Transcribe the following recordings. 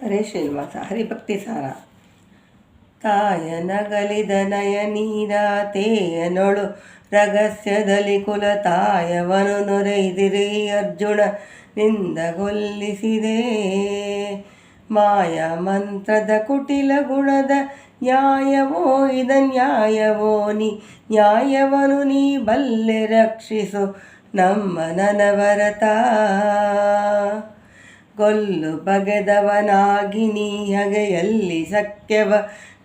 ಹರೇ ಶ್ರೀನಿವಾಸ ಹರಿಭಕ್ತಿ ಸಾರ. ತಾಯನಗಲಿದ ನಯ ನೀರ ತೇಯನೊಳು ರಹಸ್ಯದಲ್ಲಿ ಕುಲ ತಾಯವನು ನೊರೆಯಿದಿರಿ ಅರ್ಜುನ ನಿಂದಗೊಲ್ಲಿಸಿದೆ. ಮಾಯ ಮಂತ್ರದ ಕುಟಿಲ ಗುಣದ ನ್ಯಾಯವೋ ಇದ ನ್ಯಾಯವೋ ನ್ಯಾಯವನು ನೀ ಬಲ್ಲೆ ರಕ್ಷಿಸು ನಮ್ಮ ನನವರತ. ಕೊಲ್ಲು ಬಗೆದವನಾಗಿ ನೀ ಹಗೆಯಲ್ಲಿ ಸಖ್ಯವ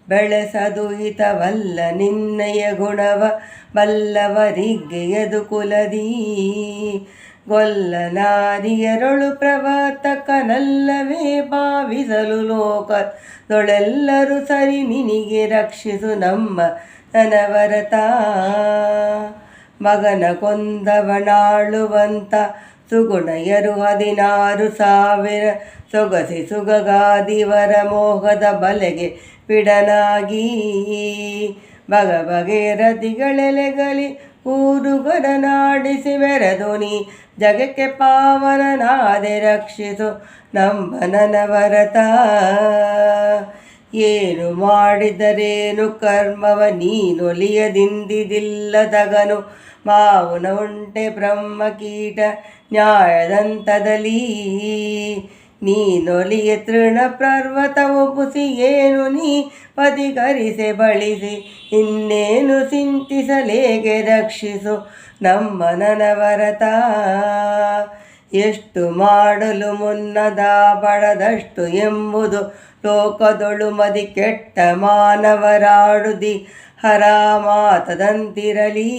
ಬೆಳೆಸದು ಹಿತವಲ್ಲ ನಿನ್ನಯ ಗುಣವ ಬಲ್ಲವರಿಗೆ ಯದು ಕುಲದೀ. ಗೊಲ್ಲನಾರಿಯರೊಳು ಪ್ರವರ್ತಕನಲ್ಲವೇ ಭಾವಿಸಲು ಲೋಕದೊಳೆಲ್ಲರೂ ಸರಿ ನಿನಿಗೆ ರಕ್ಷಿಸು ನಮ್ಮ ನನವರತ. ಮಗನ ಕೊಂದವನಾಳುವಂತ ಸುಗುಣಯರು 16,000 ಸೊಗಸಿ ಸುಗಗಾದಿವರ ಮೋಹದ ಬಲೆಗೆ ಬಿಡನಾಗಿ. ಬಗೆಯ ರತಿಗಳೆಲೆಗಲಿ ಊರುಗರನಾಡಿಸಿ ಮೆರೆದು ನೀ ಜಗಕ್ಕೆ ಪಾವನನಾದೆ ರಕ್ಷಿಸು ನಮ್ಮ ನನವರತ. ಏನು ಮಾಡಿದರೇನು ಕರ್ಮವ ನೀನೊಲಿಯದಿಂದಿದಿಲ್ಲದಗನು ಮಾವುನ ಉಂಟೆ ಬ್ರಹ್ಮ ಕೀಟ ನ್ಯಾಯದಂತದಲ್ಲಿ. ನೀನೊಲಿಯ ತೃಣ ಪರ್ವತ ಒಬ್ಬುಸಿ ಏನು ನೀ ಪದಿಕರಿಸೆ ಬಳಿಸಿ ಇನ್ನೇನು ಚಿಂತಿಸಲೇಗೆ ರಕ್ಷಿಸು ನಮ್ಮ ನನವರತ. ಎಷ್ಟು ಮಾಡಲು ಮುನ್ನದ ಬಡದಷ್ಟು ಎಂಬುದು ಲೋಕದೊಳು ಮದಿ ಕೆಟ್ಟ ಮಾನವರಾಡುದಿ ಹರ ಮಾತದಂತಿರಲಿ.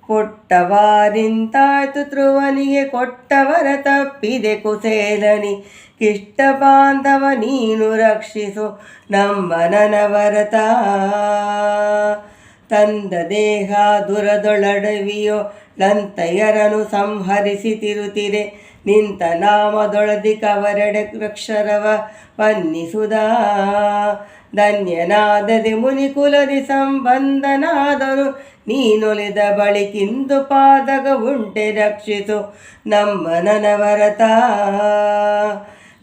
ಕೊಟ್ಟವಾರಿಂತಾಯ್ತು ಧ್ರುವನಿಗೆ ಕೊಟ್ಟವರ ತಪ್ಪಿದೆ ಕುಸೇಲನಿ ಕಿಷ್ಟ ಬಾಂಧವ ನೀನು ರಕ್ಷಿಸು ನಮ್ಮ ನನವರತ. ತಂದ ದೇಹ ದುರದೊಳಡವಿಯೋ ಲಂತಯರನು ಸಂಹರಿಸಿ ತಿರುತಿರೆ ನಿಂತ ನಾಮದೊಳದಿ ಕವರೆಡೆ ಅಕ್ಷರವ ಬನ್ನಿಸುದಾ. ಧನ್ಯನಾದದೆ ಮುನಿಕುಲದಿ ಸಂಬಂಧನಾದರು ನೀನೊಲಿದ ಬಳಿಕಿಂದು ಪಾದಗ ಉಂಟೆ ರಕ್ಷಿಸು ನಮ್ಮ ನನವರತ.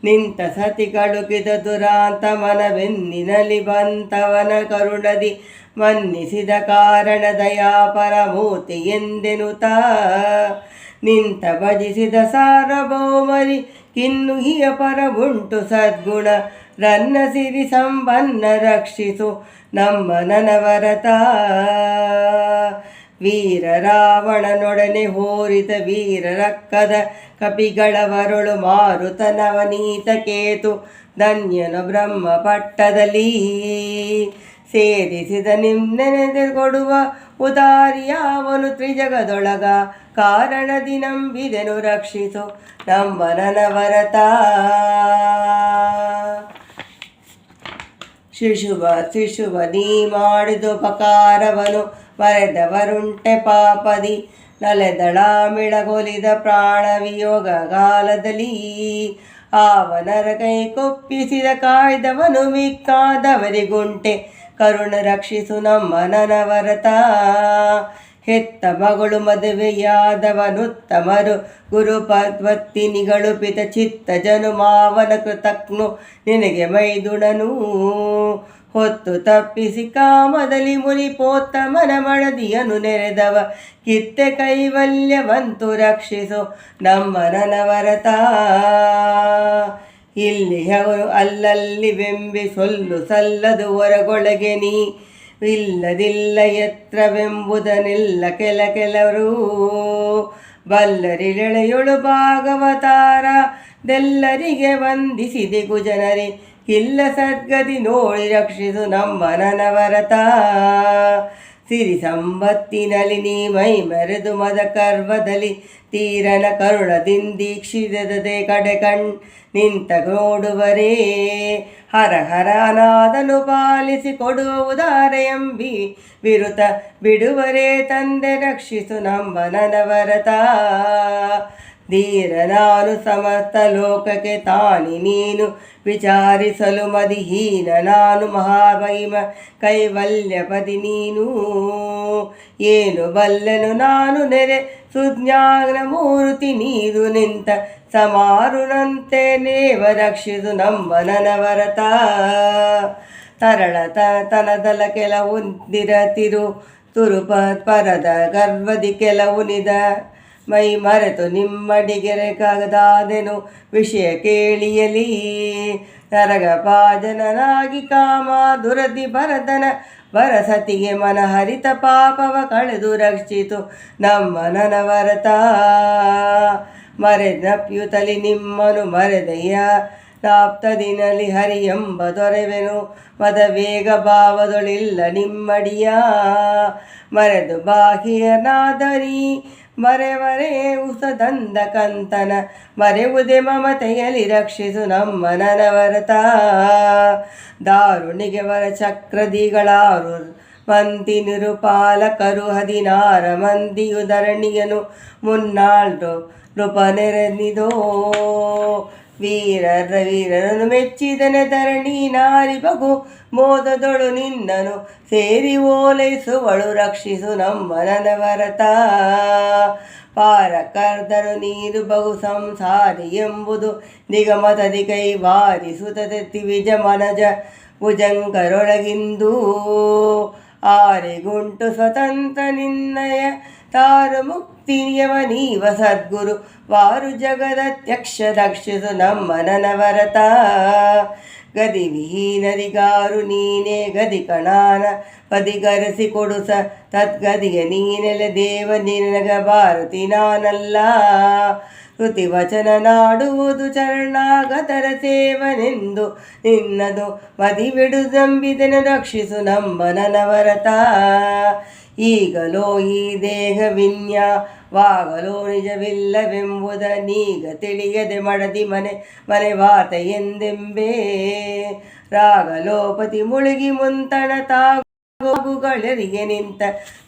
ನಿಂತ ಸತಿ ಕಳುಕಿದ ದುರಾಂತ ಮನವೆನ್ನಿನಲಿ ಬಂತವನ ಕರುಣದಿ ಮನ್ನಿಸಿದ ಕಾರಣ ದಯಾಪರಮೂರ್ತಿ ಎಂದೆನುತ. ನಿಂತ ಭಜಿಸಿದ ಸಾರ್ವಭೌಮರಿ ಕಿನ್ನುಹಿಯ ಪರವುಂಟು ಸದ್ಗುಣ ರನ್ನ ಸಿರಿ ಸಂಬನ್ನ ರಕ್ಷಿಸು ನಮ್ಮ ನನವರತ. ವೀರ ರಾವಣನೊಡನೆ ಹೋರಿದ ವೀರರಕ್ಕದ ಕಪಿಗಳವರೊಳು ಮಾರುತನವನೀತ ಕೇತು ಧನ್ಯನು ಬ್ರಹ್ಮ ಪಟ್ಟದಲ್ಲಿ. ಸೇರಿಸಿದ ನಿಮ್ನೆನೆದೆ ಕೊಡುವ ಉದಾರಿಯಾವನು ತ್ರಿಜಗದೊಳಗ ಕಾರಣದಿ ನಂಬಿದೆನು ರಕ್ಷಿಸು ನಮ್ಮ ನನವರತ. ಶಿಶುವ ನೀ ಮಾಡಿದುಪಕಾರವನು ಮರೆದವರುಂಟೆ ಪಾಪದಿ ನಲೆದಳಾಮಿಳಗೊಲಿದ ಪ್ರಾಣ ವಿಯೋಗ ಕಾಲದಲ್ಲಿ. ಆವನರ ಕೈ ಕೊಪ್ಪಿಸಿದ ಕಾಯ್ದವನು ಮಿಕ್ಕಾದವರಿಗುಂಟೆ ಕರುಣ ರಕ್ಷಿಸು ನಮ್ಮ ನನವರತ. ಹೆತ್ತ ಮಗಳು ಮದುವೆಯಾದವನುತ್ತಮರು ಗುರುಪದ್ವತ್ತಿನಿಗಳು ಪಿತ ಚಿತ್ತ ಜನು ಮಾವನ ಕೃತಜ್ಞನು ನಿನಗೆ ಮೈದುಣನು. ಹೊತ್ತು ತಪ್ಪಿಸಿ ಕಾಮದಲ್ಲಿ ಮುನಿಪೋತ್ತಮನ ಮಡದಿಯನು ನೆರೆದವ ಕಿತ್ತೆ ಕೈವಲ್ಯವಂತು ರಕ್ಷಿಸು ನಮ್ಮ ನನವರತ. ಇಲ್ಲಿ ಅವರು ಅಲ್ಲಲ್ಲಿ ಬೆಂಬಿ ಸೊಲ್ಲು ಸಲ್ಲದು ಹೊರಗೊಳಗೆ ನೀ ಇಲ್ಲದಿಲ್ಲ ಎತ್ರವೆಂಬುದನ್ನೆಲ್ಲ ಕೆಲವರು ಬಲ್ಲರಿಳೆಳೆಯೊಳು ಭಾಗವತಾರ ದೆಲ್ಲರಿಗೆ ವಂದಿಸಿದೆ ಕುಜನರಿ ಇಲ್ಲ ಸದ್ಗತಿ ನೋಡಿ ರಕ್ಷಿಸು ನಮ್ಮ ನನವರತ. ಸಿರಿ ಸಂಪತ್ತಿನಲ್ಲಿ ನೀ ಮೈ ಮೆರೆದು ಮದ ಕರ್ವದಲ್ಲಿ ತೀರನ ಕರುಣದಿಂದೀಕ್ಷಿಸದೆ ಕಡೆ ನಿಂತ ನೋಡುವರೇ. ಹರ ಹರನಾದನು ಪಾಲಿಸಿ ಕೊಡುವ ಉದಾರ ಎಂಬಿ ವಿರುತ ಬಿಡುವರೇ ತಂದೆ ರಕ್ಷಿಸು ನಮ್ಮ ನನವರತ. ಧೀರ ನಾನು ಸಮಸ್ತ ಲೋಕಕ್ಕೆ ತಾನಿ ನೀನು ವಿಚಾರಿಸಲು ಮದಿಹೀನ ನಾನು ಮಹಾಮಹಿಮ ಕೈವಲ್ಯಪದಿ ನೀನು. ಏನು ಬಲ್ಲೆನು ನಾನು ನೆರೆ ಸುಜ್ಞಾನ ಮೂರ್ತಿ ನೀರು ನಿಂತ ಸಮಾರುನಂತೆ ನೇವ ರಕ್ಷಿಸು ನಮ್ಮ ನನವರತ. ತರಳ ತನದಲ ಕೆಲವು ತಿರು ತುರುಪ ಪರದ ಗರ್ವದಿ ಕೆಲವು ನಿದ ಮೈ ಮರೆತು ನಿಮ್ಮಡಿಗೆರೆ ಕಾಗದಾದೆನು ವಿಷಯ ಕೇಳಿಯಲಿ. ನರಗ ಪಾಜನನಾಗಿ ಕಾಮ ದುರದಿ ಭರತನ ವರಸತಿಗೆ ಮನ ಹರಿತ ಪಾಪವ ಕಳೆದು ರಕ್ಷಿತು ನಮ್ಮ ನನವರತ. ಮರೆದಪ್ಯುತಲಿ ನಿಮ್ಮನು ಮರೆದಯ್ಯ ನಾಪ್ತದಿನಲಿ ಹರಿಯೆಂಬ ದೊರೆವೆನು ಮದ ವೇಗ ಭಾವದೊಳಿಲ್ಲ ನಿಮ್ಮಡಿಯ. ಮರೆದು ಬಾಹಿಯನಾದರಿ ಮರೆವರೆ ಉಸದಂದ ಕಂತನ ಮರೆವುದೇ ಮಮತೆಯಲಿ ರಕ್ಷಿಸು ನಮ್ಮ ನನವರತ. ದಾರುಣಿಗೆ ವರ ಚಕ್ರದಿಗಳಾರು ಮಂದಿ ನಿರುಪಾಲಕರು 16 ಮಂದಿಯು ಧರಣಿಯನು ಮುನ್ನಾಳ್ದು ನೃಪ ನೆರೆನಿದೋ. ವೀರರನ್ನು ಮೆಚ್ಚಿದನೆ ಧರಣಿ ನಾರಿ ಬಗು ಮೋದದೊಳು ನಿನ್ನನು ಸೇರಿ ಓಲೈಸುವಳು ರಕ್ಷಿಸು ನಮ್ಮ ನನವರತ. ಪಾರ ಕರ್ದರು ನೀರು ಬಹು ಸಂಸಾರಿ ಎಂಬುದು ನಿಗಮತದಿ ಕೈವಾರಿಸುತ್ತದೆ ವಿಜ ಮನಜ ಭುಜಂಕರೊಳಗಿಂದು. ಆರೆಗುಂಟು ಸ್ವತಂತ್ರ ನಿನ್ನಯ ತಾರು ಮುಕ್ತಿಯವ ನೀವ ಸದ್ಗುರು ವಾರು ಜಗದತ್ಯಕ್ಷ ರಕ್ಷಿಸು ನಮ್ಮ ನನವರತ. ಗದಿ ವಿಹೀನರಿಗಾರು ನೀನೇ ಗದಿ ಕಣಾನ ಪದಿಗರೆಸಿ ಕೊಡುಸ ತದ್ಗದಿಯ ನೀನೆಲೆ ದೇವ ನಿನಗ ಭಾರತಿ ನಾನಲ್ಲ. ಶ್ರುತಿ ವಚನ ನಾಡುವುದು ಚರಣಾಗತರ ಸೇವನೆಂದು ನಿನ್ನದು ಮದಿಬಿಡು ನಂಬಿದೆನು ರಕ್ಷಿಸು ನಮ್ಮ ನನವರತ. ಈಗಲೋ ಈ ದೇಹ ವಿನ್ಯವಾಗಲೋ ನಿಜವಿಲ್ಲವೆಂಬುದ ನೀಗ ತಿಳಿಯದೆ ಮಡದಿ ಮನೆ ವಾತ ಎಂದೆಂಬೆ. ರಾಗಲೋಪತಿ ಮುಳುಗಿ ಮುಂತಣ ತಾಗುಗಳೆರಿಗೆ ನಿಂತ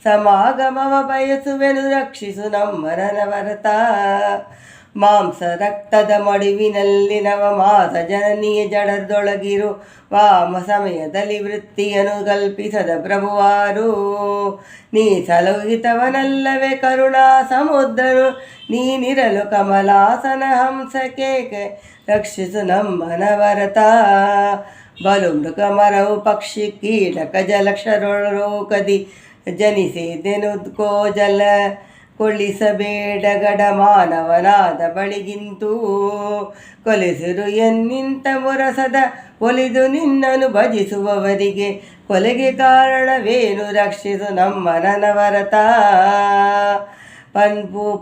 ಸಮಾಗಮವ ಬಯಸುವೆನು ರಕ್ಷಿಸು ನಮ್ಮ ನನವರತ. ಮಾಂಸ ರಕ್ತದ ಮಡುವಿನಲ್ಲಿ ನವಮಾಸ ಜನನಿಯ ಜಡದೊಳಗಿರು ವಾಮ ಸಮಯದಲ್ಲಿ ವೃತ್ತಿಯನ್ನು ಕಲ್ಪಿಸದ ಪ್ರಭುವಾರು. ನೀ ಸಲುಹಿತವನಲ್ಲವೇ ಕರುಣಾ ಸಮುದ್ರನು ನೀನಿರಲು ಕಮಲಾಸನ ಹಂಸಕ್ಕೆ ರಕ್ಷಿಸು ನಮ್ಮ ನನವರತ. ಬಲು ಮೃಗ ಮರವು ಪಕ್ಷಿ ಕೀಟಕ ಜಲಕ್ಷರೋಕದಿ ಜನಿಸಿದೆನು ಕೋಜಲ ಕೊಲ್ಲಿಸಬೇಡ ಗಡ ಮಾನವನಾದ ಬಳಿಗಿಂತೂ. ಕೊಲಿಸಿರು ಎನ್ನಿಂತ ಮುರಸದ ಒಲಿದು ನಿನ್ನನು ಭಜಿಸುವವರಿಗೆ ಕೊಲೆಗೆ ಕಾರಣವೇನು ರಕ್ಷಿಸು ನಮ್ಮ ನನವರತ.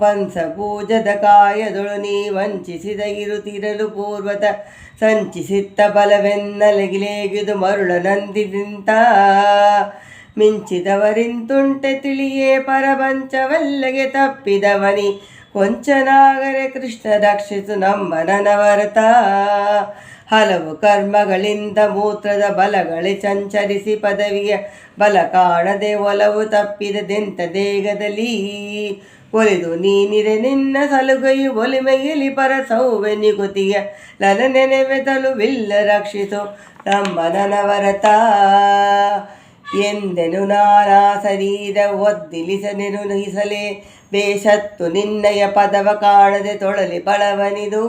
ಪಂಸ ಪೂಜದ ಕಾಯದೊಳು ನೀ ವಂಚಿಸಿದ ಇರುತ್ತಿರಲು ಪೂರ್ವತ ಸಂಚಿಸಿತ್ತ ಬಲವೆನ್ನಲಗಿಲೇಗಿದು ಮರುಳ ನಂದಿದಿಂತ. ಮಿಂಚಿದವರಿಂತುಂಟೆ ತಿಳಿಯೇ ಪರಪಂಚವಲ್ಲಗೆ ತಪ್ಪಿದವನಿ ಕೊಂಚನಾಗರೆ ಕೃಷ್ಣ ರಕ್ಷಿಸು ನಮ್ಮ ನನವರತ. ಹಲವು ಕರ್ಮಗಳಿಂದ ಮೂತ್ರದ ಬಲಗಳೆ ಸಂಚರಿಸಿ ಪದವಿಯ ಬಲ ಕಾಣದೆ ಒಲವು ತಪ್ಪಿದದೆಂತ ದೇಗದಲ್ಲಿ. ಒಲಿದು ನೀನಿರೆ ನಿನ್ನ ಸಲುಗೈಯು ಒಲಿಮೆಯಲ್ಲಿ ಪರ ಸೌವೆ ನಿಗುತಿಯ ಲನ ನೆನೆವೆ ತಲುವಿಲ್ಲ ರಕ್ಷಿಸು ನಮ್ಮ ನನವರತ. ಎಂದೆನು ನಾನಾ ಶರೀರ ಒದ್ದಿಲಿಸನೆನು ನಹಿಸಲೇ ಬೇಷತ್ತು ನಿನ್ನಯ ಪದವ ಕಾಣದೆ ತೊಳಲಿ ಬಳವನಿದು.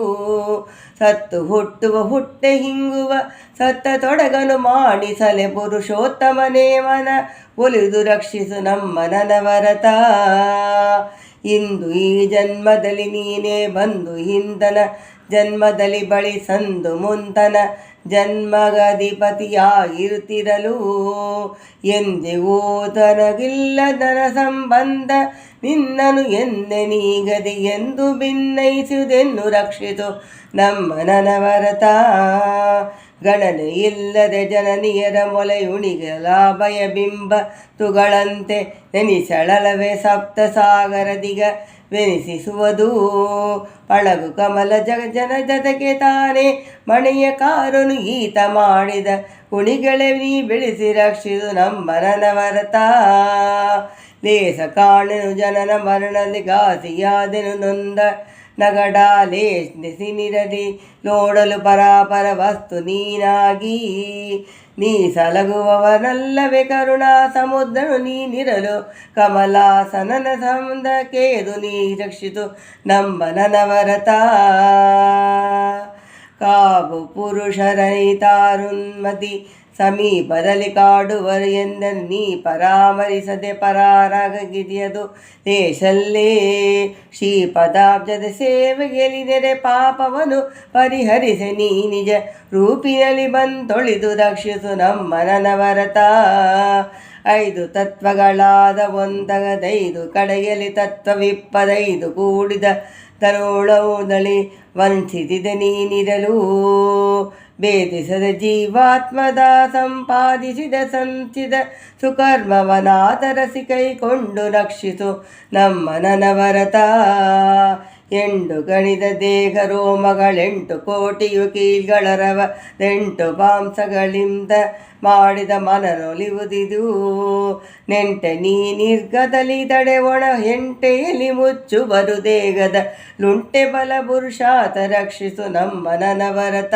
ಸತ್ತು ಹುಟ್ಟುವ ಹುಟ್ಟೆ ಹಿಂಗುವ ಸತ್ತ ತೊಡಗನು ಮಾಡಿಸಲೆ ಪುರುಷೋತ್ತಮನೇ ಮನ ಒಲಿದು ರಕ್ಷಿಸು ನಮ್ಮ ನನವರತ. ಇಂದು ಈ ಜನ್ಮದಲ್ಲಿ ನೀನೇ ಬಂದು ಹಿಂದನ ಜನ್ಮದಲ್ಲಿ ಬಳಿ ಸಂದು ಮುಂತನ ಜನ್ಮಗಧಿಪತಿಯಾಗಿರುತ್ತಿರಲು. ಎಂದಿಗೂ ತನಗಿಲ್ಲದನ ಸಂಬಂಧ ನಿನ್ನನು ಎಂದೆ ನೀಗದಿ ಎಂದು ಭಿನ್ನಯಿಸುವುದೆನ್ನು ರಕ್ಷಿಸು ನಮ್ಮ ನನವರತ. ಗಣನೆ ಇಲ್ಲದೆ ಜನನಿಯರ ಮೊಲೆಯುಣಿಗಳ ಭಯ ಬಿಂಬ ತುಗಳಂತೆ ನೆನಿಸಳಲವೇ ಸಪ್ತ ಸಾಗರದಿಗ ವೆನಿಸಿಸುವುದು. ಪಳಗು ಕಮಲ ಜನ ಜತೆಗೆ ತಾನೇ ಮಣೆಯ ಕಾರನು ಈತ ಮಾಡಿದ ಕುಣಿಗಳೇ ನೀ ಬೆಳೆಸಿ ರಕ್ಷಿಸು ನಮ್ಮ ನನವರತ. ಲೇಸ ಕಾಣೆನು ಜನನ ಮರಣದಲ್ಲಿ ಘಾಸಿಯಾದೆನು ನೊಂದ ನಗಡಾಲೆ ನೆಸಿನಿರಲಿ ನೋಡಲು ಪರಾಪರ ವಸ್ತು ನೀನಾಗಿ ನೀ ಸಲಗುವವನಲ್ಲವೇ ಕರುಣಾ ಸಮುದ್ರನು ನೀನಿರಲು ಕಮಲಾಸನನ ಸಂದ ಕೇದು ನೀ ರಕ್ಷಿತು ನಮ್ಮ ನನವರತ ಕಾವು ಪುರುಷರನಿತಾರುನ್ಮತಿ ಸಮೀಪದಲ್ಲಿ ಕಾಡುವರು ಎಂದ ನೀ ಪರಾಮರಿಸದೆ ಪರಾರಾಗಿದೆಯದು ದೇಶಲ್ಲೇ ಶ್ರೀಪದಾಬ್ಜದ ಸೇವೆಗೆಲಿನೆರೆ ಪಾಪವನು ಪರಿಹರಿಸಿ ನೀ ನಿಜ ರೂಪಿನಲ್ಲಿ ಬಂತೊಳಿದು ರಕ್ಷಿಸು ನಮ್ಮ ನನವರತ 5 ತತ್ವಗಳಾದ ಒಂದಗದೈದು ಕಡೆಯಲ್ಲಿ ತತ್ವವಿಪ್ಪದೈದು ಕೂಡಿದ ತರೋಳವುದಳಿ ವಂಚಿಸಿದ ನೀನಿರಲು ಭೇದಿಸದ ಜೀವಾತ್ಮದ ಸಂಪಾದಿಸಿದ ಸಂಚಿದ ಸುಕರ್ಮವನಾದರಸಿ ಕೈಕೊಂಡು ರಕ್ಷಿಸು ನಮ್ಮ ನನವರತ ಎಂಟು ಗಣಿದ ದೇಹ ರೋಮಗಳೆಂಟು ಕೋಟಿಯು ಕೀಲ್ಗಳರವ 8 ಮಾಂಸಗಳಿಂದ ಮಾಡಿದ ಮನನೊಲಿವುದಿದು ನೆಂಟೆ ನೀ ನಿರ್ಗದಲ್ಲಿ ತಡೆ ಒಣ ಹೆಂಟೆಯಲ್ಲಿ ಮುಚ್ಚುವರು ದೇಗದ ಲುಂಟೆ ಬಲ ಪುರುಷಾತ ರಕ್ಷಿಸು ನಮ್ಮ ನನವರತ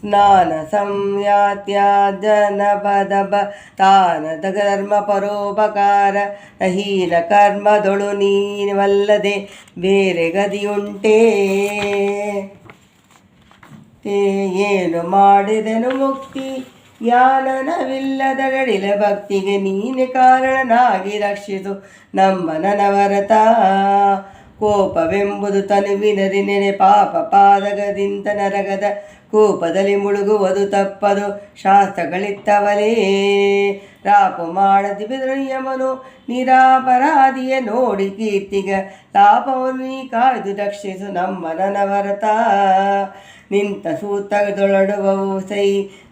ಸ್ನಾನ ಸಂಯಾತ್ಯಾಜನ ಪದಬ ತಾನದ ಧರ್ಮ ಪರೋಪಕಾರ ಹೀನ ಕರ್ಮದೊಳು ನೀವಲ್ಲದೆ ಬೇರೆ ಗದಿಯುಂಟೇ ಏನು ಮಾಡಿದೆನು ಮುಕ್ತಿ ಜ್ಞಾನನವಿಲ್ಲದ ಗಡಿಲ ಭಕ್ತಿಗೆ ನೀನೆ ಕಾರಣನಾಗಿ ರಕ್ಷಿಸು ನಮ್ಮ ನನವರತ ಕೋಪವೆಂಬುದು ತನುವಿನರಿ ನೆನೆ ಪಾಪ ಪಾದಗದಿಂತ ನರಗದ ಕೋಪದಲ್ಲಿ ಮುಳುಗುವುದು ತಪ್ಪದು ಶಾಸ್ತ್ರಗಳಿತ್ತವಲೇ ರಾಪು ಮಾಡದಿ ನಿಯಮನು ನಿರಾಪರಾಧಿಯ ನೋಡಿ ಕೀರ್ತಿಗ ಲಾಭವನ್ನು ನೀ ಕಾಯ್ದು ರಕ್ಷಿಸು ನಮ್ಮ ನನವರತ ನಿಂತ ಸೂತ್ರದೊಳಡುವವು ಸೈ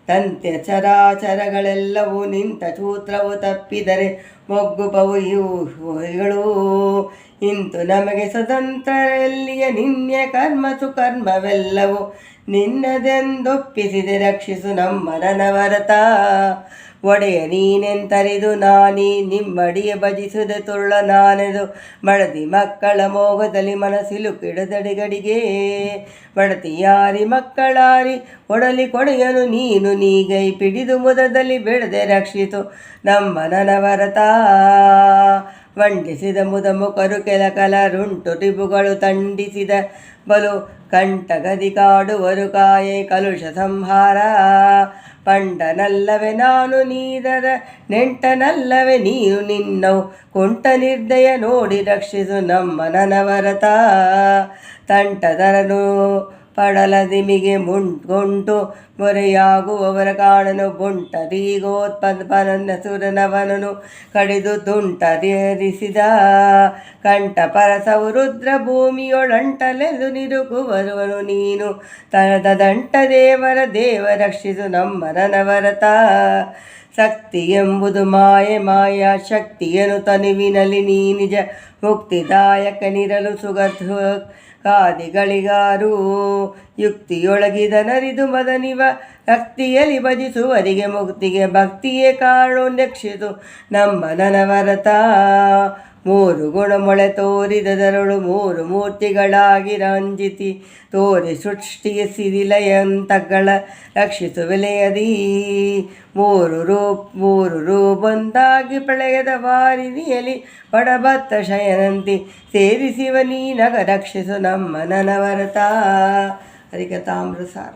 ತಂತ್ಯ ಚರಾಚರಗಳೆಲ್ಲವೂ ನಿಂತ ಸೂತ್ರವು ತಪ್ಪಿದರೆ ಮೊಗ್ಗುಪವು ಇವುಗಳು ಇಂತು ನಮಗೆ ಸ್ವತಂತ್ರರೆಲ್ಲಿಯ ನಿನ್ನೆ ಕರ್ಮ ಸುಕರ್ಮವೆಲ್ಲವೂ ನಿನ್ನದೆಂದೊಪ್ಪಿಸಿದೆ ರಕ್ಷಿಸು ನಮ್ಮ ನನವರತ ಒಡೆಯ ನೀನೆಂತರಿದು ನಾನೀ ನಿಮ್ಮಡಿಯ ಭಜಿಸುದೆ ತುರುಳ ನಾನೆದು ಮಡದಿ ಮಕ್ಕಳ ಮೋಗದಲ್ಲಿ ಮನಸ್ಸಿಲುಕಿಡದಡಿಗಡಿಗೆ ಮಡತಿ ಯಾರಿ ಮಕ್ಕಳಾರಿ ಒಡಲಿ ಕೊಡೆಯನು ನೀನು ನೀಗೈ ಪಿಡಿದು ಮುದದಲ್ಲಿ ಬಿಡದೆ ರಕ್ಷಿತು ನಮ್ಮ ನನವರತ ವಂಡಿಸಿದ ಮುದ ಮುಖರು ಕೆಲಕಲರುಂಟು ರಿಬುಗಳು ತಂಡಿಸಿದ ಬಲು ಕಂಠಗದಿ ಕಾಡುವರು ಕಾಯೆ ಕಲುಷ ಸಂಹಾರ ಪಂಡನಲ್ಲವೇ ನಾನು ನೀರರ ನೆಂಟನಲ್ಲವೇ ನೀನು ನಿನ್ನವು ಕೊಂಟ ನಿರ್ದಯ ನೋಡಿ ರಕ್ಷಿಸು ನಮ್ಮ ನನವರತ ತಂಟದರನು ಪಡಲದಿಮಿಗೆ ಮುಂಟು ಮೊರೆಯಾಗುವವರ ಕಾಣನು ಬುಂಟರೀಗೋತ್ಪನ್ನ ಸುರನವನನು ಕಡಿದು ತುಂಟರಿಸಿದ ಕಂಠ ಪರಸವು ರುದ್ರ ಭೂಮಿಯೊಳಂಟಲೆದು ನಿರುಗುವರುವನು ನೀನು ತನದ ದಂಟ ದೇವರ ದೇವ ರಕ್ಷಿಸು ನಮ್ಮ ನನವರತ ಶಕ್ತಿ ಎಂಬುದು ಮಾಯ ಶಕ್ತಿಯನು ತನುವಿನಲ್ಲಿ ನೀ ನಿಜ ಮುಕ್ತಿದಾಯಕನಿರಲು ಕಾದಿಗಳಿಗಾರು ಯುಕ್ತಿಯೊಳಗಿದ ನರಿದು ಮದನಿವ ಭಕ್ತಿಯಲ್ಲಿ ಭಜಿಸುವರಿಗೆ ಮುಕ್ತಿಗೆ ಭಕ್ತಿಯೇ ಕಾರಣು ರಕ್ಷಿಸು ನಮ್ಮ ನನವರತ 3 ಗುಣ ಮೊಳೆ ತೋರಿದರಳು 3 ಮೂರ್ತಿಗಳಾಗಿ ರಂಜಿತಿ ತೋರಿ ಸೃಷ್ಟಿಗೆ ಸಿರಿಲಯಂತಗಳ ರಕ್ಷಿಸು ವಿಲಯದಿ 3 ರೂಪೊಂದಾಗಿ ಬೆಳೆಯದ ವಾರಿನಿಯಲಿ ಪಡಬತ್ತ ಶಯನಂತಿ ಸೇರಿಸಿವ ನೀನಗ ರಕ್ಷಿಸು ನಮ್ಮ ನನವರತ ಹರಿಕಥಾಮೃತಸಾರ.